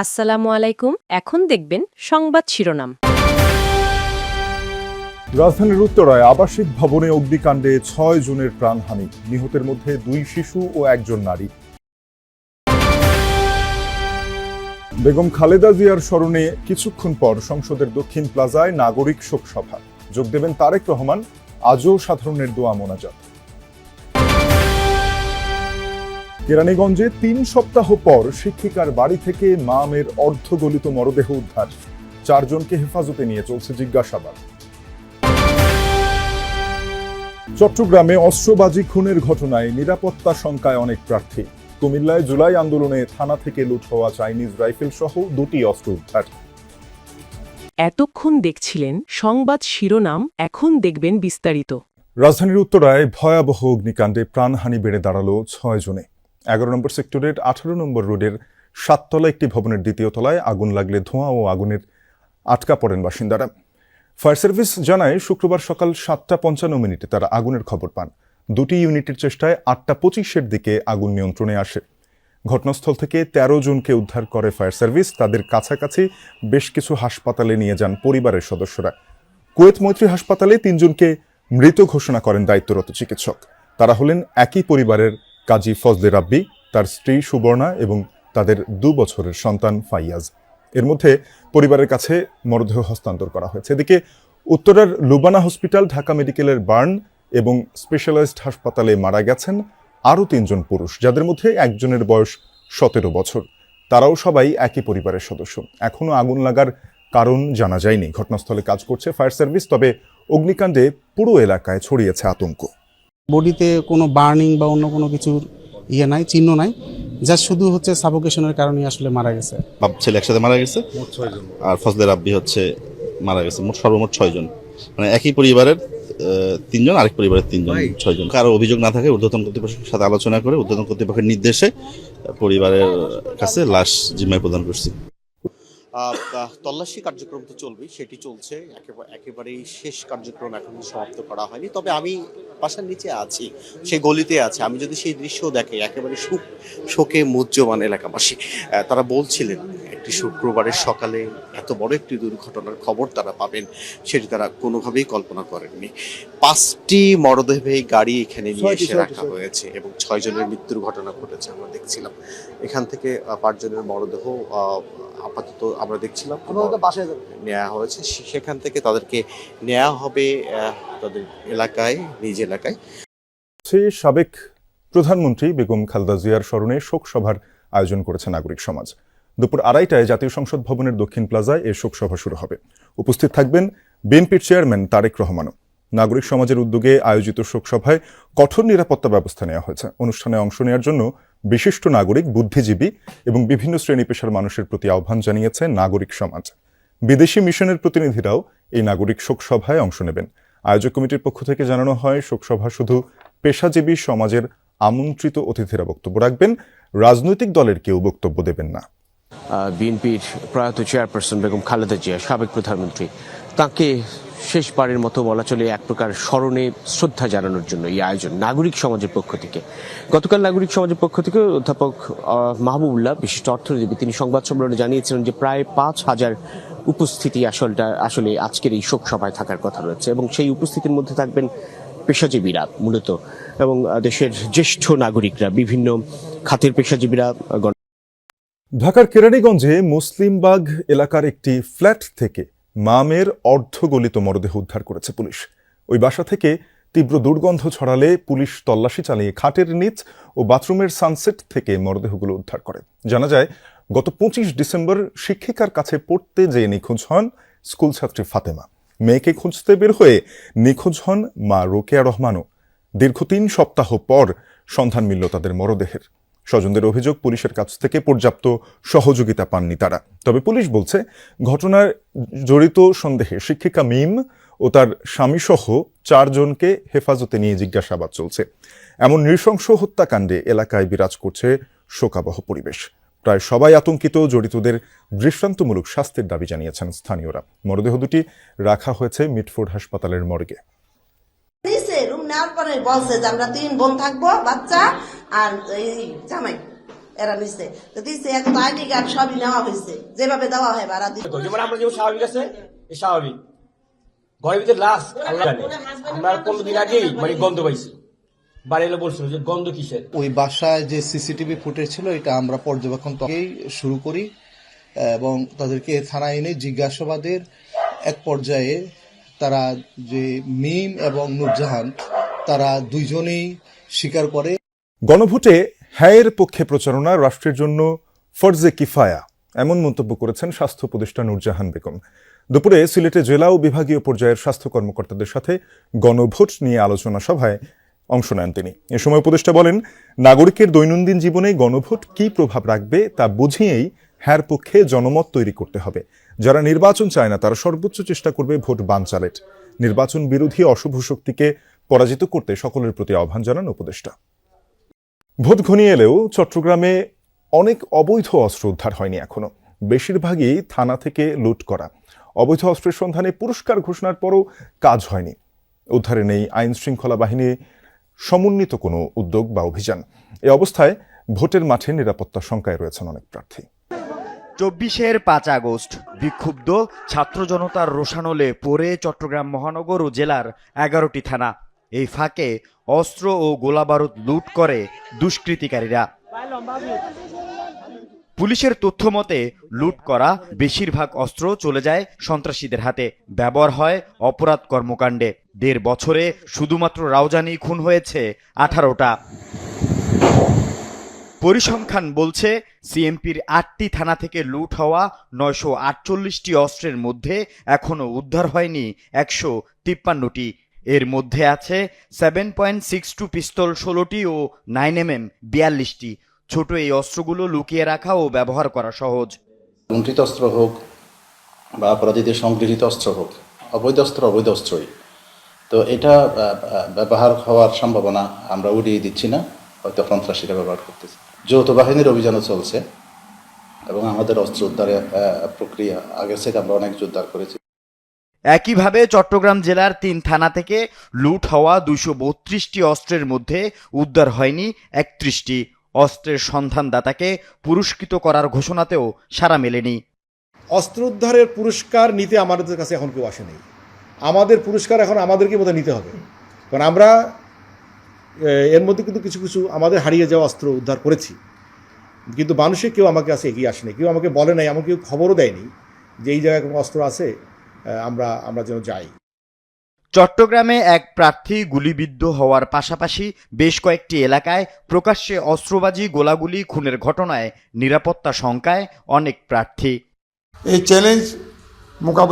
আসসালামু আলাইকুম। এখন দেখবেন সংবাদ শিরোনাম। রাজধানীর উত্তরায় আবাসিক ভবনে অগ্নিকাণ্ডে ৬ জনের প্রাণহানি, নিহতের মধ্যে ২ শিশু ও ১ নারী। বেগম খালেদা জিয়ার স্মরণে কিছুক্ষণ পর সংসদের দক্ষিণ প্লাজায় নাগরিক শোক সভা, যোগ দেবেন তারেক রহমান। আজও সাধারণের দোয়া মোনাজাত। কেরানীগঞ্জে ৩ সপ্তাহ পর শিক্ষিকার বাড়ি থেকে মা মেয়ের অর্ধগলিত মরদেহ উদ্ধার, ৪ জনকে হেফাজতে নিয়ে চলছে জিজ্ঞাসাবাদ। চট্টগ্রামে অস্ত্রবাজি খুনের ঘটনায় নিরাপত্তা শঙ্কায় অনেক প্রার্থী। কুমিল্লায় জুলাই আন্দোলনে থানা থেকে লুট হওয়া চাইনিজ রাইফেল সহ 2টি অস্ত্র উদ্ধার। এতক্ষণ দেখছিলেন সংবাদ শিরোনাম, এখন দেখবেন বিস্তারিত। রাজধানীর উত্তরায় ভয়াবহ অগ্নিকাণ্ডে প্রাণহানি বেড়ে দাঁড়ালো ৬ জনে। ১১ নম্বর সেক্টরের ১৮ নম্বর রোডের ৭তলা একটি ভবনের ২য় তলায় আগুন লাগলে ধোঁয়া ও আগুনের আটকা পড়েন বাসিন্দারা। ফায়ার সার্ভিস জানায় শুক্রবার সকাল ৭টা৫৫ তারা আগুনের খবর পান। 2টি ইউনিটের চেষ্টায় ৮টা২৫-এর দিকে আগুন নিয়ন্ত্রণে আসে। ঘটনাস্থল থেকে ১৩ জনকে উদ্ধার করে ফায়ার সার্ভিস। তাদের কাছাকাছি বেশ কিছু হাসপাতালে নিয়ে যান পরিবারের সদস্যরা। কুয়েত মৈত্রী হাসপাতালে ৩ জনকে মৃত ঘোষণা করেন দায়িত্বরত চিকিৎসক। তারা হলেন একই পরিবারের কাজী ফজলে রাব্বি, তার স্ত্রী সুবর্ণা এবং তাদের 2 বছরের সন্তান ফাইয়াজ। এর মধ্যে পরিবারের কাছে মরদেহ হস্তান্তর করা হয়েছে। এদিকে উত্তরার লুবানা হসপিটাল, ঢাকা মেডিকেলের বার্ন এবং স্পেশালাইজড হাসপাতালে মারা গেছেন আরও 3 জন পুরুষ, যাদের মধ্যে একজনের বয়স 17 বছর। তারাও সবাই একই পরিবারের সদস্য। এখনও আগুন লাগার কারণ জানা যায়নি। ঘটনাস্থলে কাজ করছে ফায়ার সার্ভিস। তবে অগ্নিকাণ্ডে পুরো এলাকায় ছড়িয়েছে আতঙ্ক। বডিতে কোনো বার্নিং বা অন্য কোনো কিছুর নাই, চিহ্ন নাই, যা শুধু হচ্ছে সাফোকেশনের কারণে আসলে মারা গেছে। বাপ ছেলে একসাথে মারা গেছে, আর ফজলে রাব্বি হচ্ছে মারা গেছে। সর্বমোট 6 জন, মানে একই পরিবারের 3 জন, আরেক পরিবারের 3 জন, 6 জন। কারো অভিযোগ না থাকে ঊর্ধ্বতন কর্তৃপক্ষের সাথে আলোচনা করে ঊর্ধ্বতন কর্তৃপক্ষের নির্দেশে পরিবারের কাছে লাশ জিম্মায় প্রদান করছি। তল্লাশি কার্যক্রম তো চলবেই, সেটি চলছে, একেবারেই শেষ কার্যক্রম এখন সমাপ্ত করা হয়নি। তবে আমি বাসার নিচে আছি, সেই গলিতে আছে। আমি যদি সেই দৃশ্য দেখি, একেবারে শোকে মুহ্যমান এলাকাবাসী। তারা বলছিলেন একটি শুক্রবারের সকালে এত বড় একটি দুর্ঘটনার খবর তারা পাবেন, সেটি তারা কোনোভাবেই কল্পনা করেননি। 5টি মরদেহী গাড়ি এখানে নিয়ে এসে রাখা হয়েছে এবং 6 জনের মৃত্যুর ঘটনা ঘটেছে। আমরা দেখছিলাম এখান থেকে 5 জনের মরদেহ আপাতত আমরা দেখছিলাম নেওয়া হয়েছে। সেখান থেকে তাদেরকে নেওয়া হবে তাদের এলাকায়, নিজ এলাকায়। সাবেক প্রধানমন্ত্রী বেগম খালেদা জিয়ার স্মরণে শোক সভার আয়োজন করেছে নাগরিক সমাজ। দুপুর 2:30টায় জাতীয় সংসদ ভবনের দক্ষিণ প্লাজায় এই শোক সভা শুরু হবে। উপস্থিত থাকবেন বিএনপির চেয়ারম্যান তারেক রহমানও। নাগরিক সমাজের উদ্যোগে আয়োজিত শোক সভায় কঠোর নিরাপত্তা ব্যবস্থা নেওয়া হয়েছে। অনুষ্ঠানে অংশ নেওয়ার জন্য বিশিষ্ট নাগরিক, বুদ্ধিজীবী এবং বিভিন্ন শ্রেণী পেশার মানুষের প্রতি আহ্বান জানিয়েছে নাগরিক সমাজ। বিদেশি মিশনের প্রতিনিধিরাও এই নাগরিক শোক সভায় অংশ নেবেন। আয়োজক কমিটির পক্ষ থেকে জানানো হয়, শোকসভা শুধু পেশাজীবী সমাজের আমন্ত্রিত অতিথিরা বক্তব্য রাখবেন, রাজনৈতিক দলের কেউ বক্তব্য দেবেন না। বিএনপির প্রয়াত চেয়ারপারসন বেগম খালেদা জিয়া, সাবেক প্রধানমন্ত্রী, তাকে শেষবারের মতো বলা চলে এক প্রকার স্মরণে শ্রদ্ধা জানানোর জন্য এই আয়োজন নাগরিক সমাজের পক্ষ থেকে। গতকাল নাগরিক সমাজের পক্ষ থেকে অধ্যাপক মাহবুবুল্লাহ, বিশিষ্ট অর্থনীতিবিদ, তিনি সংবাদ সম্মেলনে জানিয়েছিলেন যে প্রায় 5,000 উপস্থিতি আসলে আজকের এই শোক সভায় থাকার কথা রয়েছে এবং সেই উপস্থিতির মধ্যে থাকবেন পেশাজীবীরা মূলত এবং দেশের জ্যেষ্ঠ নাগরিকরা, বিভিন্ন খাতের পেশাজীবীরা। ঢাকার কেরানীগঞ্জে মুসলিমবাগ এলাকার একটি ফ্ল্যাট থেকে মা মেয়ের অর্ধগলিত মরদেহ উদ্ধার করেছে পুলিশ। ওই বাসা থেকে তীব্র দুর্গন্ধ ছড়ালে পুলিশ তল্লাশি চালিয়ে খাটের নিচ ও বাথরুমের সানসেট থেকে মরদেহগুলো উদ্ধার করে। জানা যায়, গত 25 ডিসেম্বর শিক্ষিকার কাছে পড়তে যেয়ে নিখোঁজ হন স্কুলছাত্রী ফাতেমা। মেয়েকে খুঁজতে বের হয়ে নিখোঁজ হন মা রোকেয়া রহমানও। দীর্ঘ 3 সপ্তাহ পর সন্ধান মিলল তাদের মরদেহের। স্বজনদের অভিযোগ, পুলিশের কাছ থেকে পর্যাপ্ত সহযোগিতা পাননি তারা। তবে পুলিশ বলছে, ঘটনার জড়িত সন্দেহে শিক্ষিকা মিম ও তার স্বামীসহ 4 জনকে হেফাজতে নিয়ে জিজ্ঞাসাবাদ চলছে। এমন নৃশংস হত্যাকাণ্ডে এলাকায় বিরাজ করছে শোকাবহ পরিবেশ। প্রায় সবাই আতঙ্কিত। জড়িতদের দৃষ্টান্তমূলক শাস্তির দাবি জানিয়েছেন স্থানীয়রা। মরদেহ দুটি রাখা হয়েছে মিটফোর্ড হাসপাতালের মর্গে। রুম নেওয়ার পরে বলছে যে আমরা 3 বোন থাকবো, বাচ্চা আর এই জামাই। এরা নিচ্ছে তো দিচ্ছে এখন আইডি কার্ড সবই নেওয়া হয়েছে যেভাবে দেওয়া হয় ভাড়া দিচ্ছে যেমন আমরা যেমন স্বাভাবিক আছে এই স্বাভাবিক ঘরের ভিতরে লাশ আল্লাহ জানে আমরা 15 দিন আগেই মানে গন্ধ পাইছি বাড়ি এলে বলছিল যে গন্ধ কিসের। ওই বাসায় যে সিসিটিভি ফুটেজ ছিল এটা আমরা পর্যবেক্ষণ থেকেই শুরু করি এবং তাদেরকে থানায় এনে জিজ্ঞাসাবাদের এক পর্যায়ে তারা যে মিম এবং নূরজাহান তারা দুইজনেই স্বীকার করে। গণভোটে হ্যায়ের পক্ষে প্রচারণা রাষ্ট্রের জন্য ফরজে কিফায়া এমন মন্তব্য করেছেন স্বাস্থ্য উপদেষ্টা নূরজাহান বেগম। দুপুরে সিলেটে জেলা ও বিভাগীয় পর্যায়ের স্বাস্থ্য কর্মকর্তাদের সাথে গণভোট নিয়ে আলোচনা সভায় অংশ নেন তিনি। এ সময় উপদেষ্টা বলেন, নাগরিকের দৈনন্দিন জীবনে গণভোট কী প্রভাব রাখবে তা বুঝিয়েই হ্যার পক্ষে জনমত তৈরি করতে হবে। যারা নির্বাচন চায় না তারা সর্বোচ্চ চেষ্টা করবে ভোট বানচালের। নির্বাচন বিরোধী অশুভ শক্তিকে পরাজিত করতে সকলের প্রতি আহ্বান জানান উপদেষ্টা। ভোট ঘনিয়ে এলেও চট্টগ্রামে অনেক অবৈধ অস্ত্র উদ্ধার হয়নি এখনো। বেশিরভাগই থানা থেকে লুট করা। অবৈধ অস্ত্রের সন্ধানে পুরস্কার ঘোষণার পরও কাজ হয়নি। উদ্ধারে নেই আইন শৃঙ্খলা বাহিনী সমন্বিত কোনো উদ্যোগ বা অভিযান। এ অবস্থায় ভোটের মাঠে নিরাপত্তা শঙ্কায় রয়েছেন অনেক প্রার্থী। 24-এর 5 আগস্ট বিক্ষুব্ধ ছাত্র জনতার রোষানলে পড়ে চট্টগ্রাম মহানগর ও জেলার 11টি থানা। এই ফাঁকে অস্ত্র ও গোলাবারুদ লুট করে দুষ্কৃতিকারীরা। পুলিশের তথ্য মতে লুট করা বেশিরভাগ অস্ত্র চলে যায় সন্ত্রাসীদের হাতে, ব্যবহার হয় অপরাধ কর্মকাণ্ডে। 1.5 বছরে শুধুমাত্র রাউজানি খুন হয়েছে 18টা। পরিসংখ্যান বলছে সিএমপির 8টি থানা থেকে লুট হওয়া 948টি অস্ত্রের মধ্যে এখনও উদ্ধার হয়নি 153টি। এর মধ্যে আছে 7.62 পিস্তল 16টি ও 9mm 42টি। ছোট এই অস্ত্রগুলো লুকিয়ে রাখা ও ব্যবহার করা সহজ। লুণ্ঠিত অস্ত্র হোক বা অপরাধীদের সংগৃহীত অস্ত্র হোক, অবৈধ অস্ত্রই তো এটা ব্যবহার হওয়ার সম্ভাবনা আমরা উড়িয়ে দিচ্ছি না, হয়তো সন্ত্রাসীরা ব্যবহার করতেছে। যৌথ বাহিনীর অভিযানও চলছে এবং আমাদের অস্ত্র উদ্ধারের প্রক্রিয়া আগের থেকে আমরা অনেক উদ্ধার করেছি। একইভাবে চট্টগ্রাম জেলার 3 থানা থেকে লুট হওয়া 232টি অস্ত্রের মধ্যে উদ্ধার হয়নি 31টি। অস্ত্রের সন্ধানদাতাকে পুরস্কৃত করার ঘোষণাতেও সাড়া মেলেনি। অস্ত্র উদ্ধারের পুরস্কার নিতে আমাদের কাছে এখন কেউ আসেনি। আমাদের পুরস্কার এখন আমাদেরকে বোধহয় নিতে হবে, কারণ আমরা এর মধ্যে কিন্তু কিছু কিছু আমাদের হারিয়ে যাওয়া অস্ত্র উদ্ধার করেছি, কিন্তু মানুষে কেউ আমাকে কাছে এগিয়ে আসেনি, কেউ আমাকে বলে নাই, আমাকে কেউ খবরও দেয়নি যে এই জায়গায় কোনো অস্ত্র আছে, আমরা যেন যাই। চট্টগ্রামে এক প্রার্থী গুলিবিদ্ধ হওয়ার পাশাপাশি বেশ কয়েকটি এলাকায় প্রকাশ্যে অস্ত্রবাজি, গোলাগুলি, খুনের ঘটনায় নিরাপত্তা শঙ্কায় অনেক প্রার্থী। এই চ্যালেঞ্জ মোকাবেলা